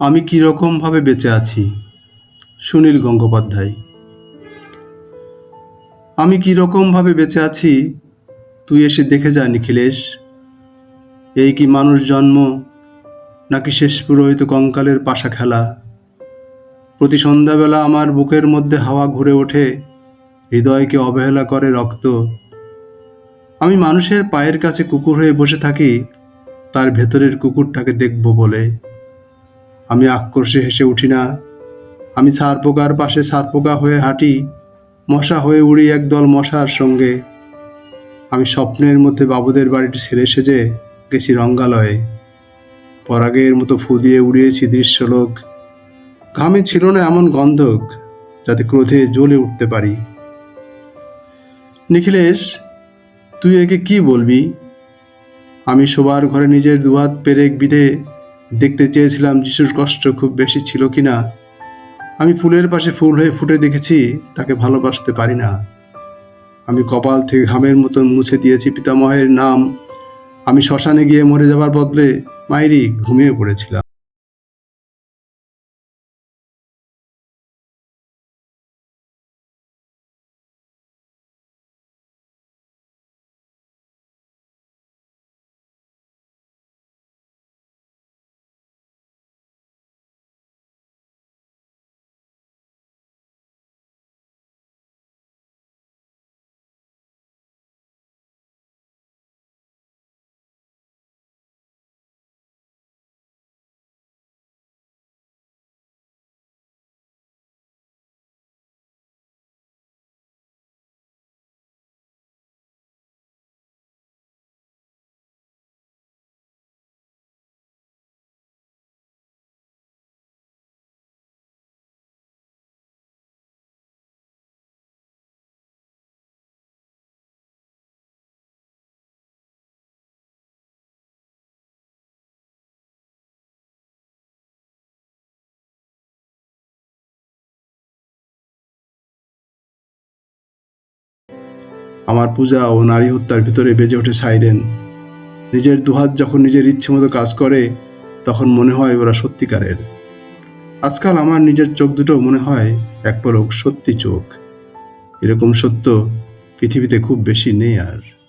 আমি কীরকমভাবে বেঁচে আছি। সুনীল গঙ্গোপাধ্যায়। আমি কীরকমভাবে বেঁচে আছি, তুই এসে দেখে যা নিখিলেশ। এই কি মানুষ জন্ম, নাকি শেষ পুরোহিত কঙ্কালের পাশা খেলা। প্রতি সন্ধ্যাবেলা আমার বুকের মধ্যে হাওয়া ঘুরে ওঠে, হৃদয়কে অবহেলা করে রক্ত। আমি মানুষের পায়ের কাছে কুকুর হয়ে বসে থাকি, তার ভেতরের কুকুরটাকে দেখব বলে। আমি আক্রোশে হেসে উঠি না। আমি ছারপোকার পাশে ছারপোকা হয়ে হাঁটি, মশা হয়ে উড়ি একদল মশার সঙ্গে। আমি স্বপ্নের মধ্যে বাবুদের বাড়িটি ছেড়ে সেজে গেছি রঙ্গালয়ে। পরাগের মতো ফু দিয়ে উড়িয়েছি দৃশ্যলোক। ঘামে ছিল না এমন গন্ধক, যাতে ক্রোধে জ্বলে উঠতে পারি। নিখিলেশ, তুই একে কি বলবি? আমি শোবার ঘরে নিজের দুহাত পেরেক বিধে দেখতে চেয়েছিলাম যিশুর কষ্ট খুব বেশি ছিল কিনা। আমি ফুলের পাশে ফুল হয়ে ফুটে দেখেছি, তাকে ভালোবাসতে পারি না। আমি কপাল থেকে ঘামের মতন মুছে দিয়েছি পিতামহের নাম। আমি শ্মশানে গিয়ে মরে যাবার বদলে মাইরি ঘুমিয়ে পড়েছিলাম। আমার পূজা ও নারী হত্যার ভিতরে বেজে ওঠে সাইরেন। নিজের দুহাত যখন নিজের ইচ্ছে মতো কাজ করে, তখন মনে হয় ওরা সত্যিকারের। আজকাল আমার নিজের চোখ দুটো মনে হয় এক পলক সত্যি চোখ। এরকম সত্য পৃথিবীতে খুব বেশি নেই আর।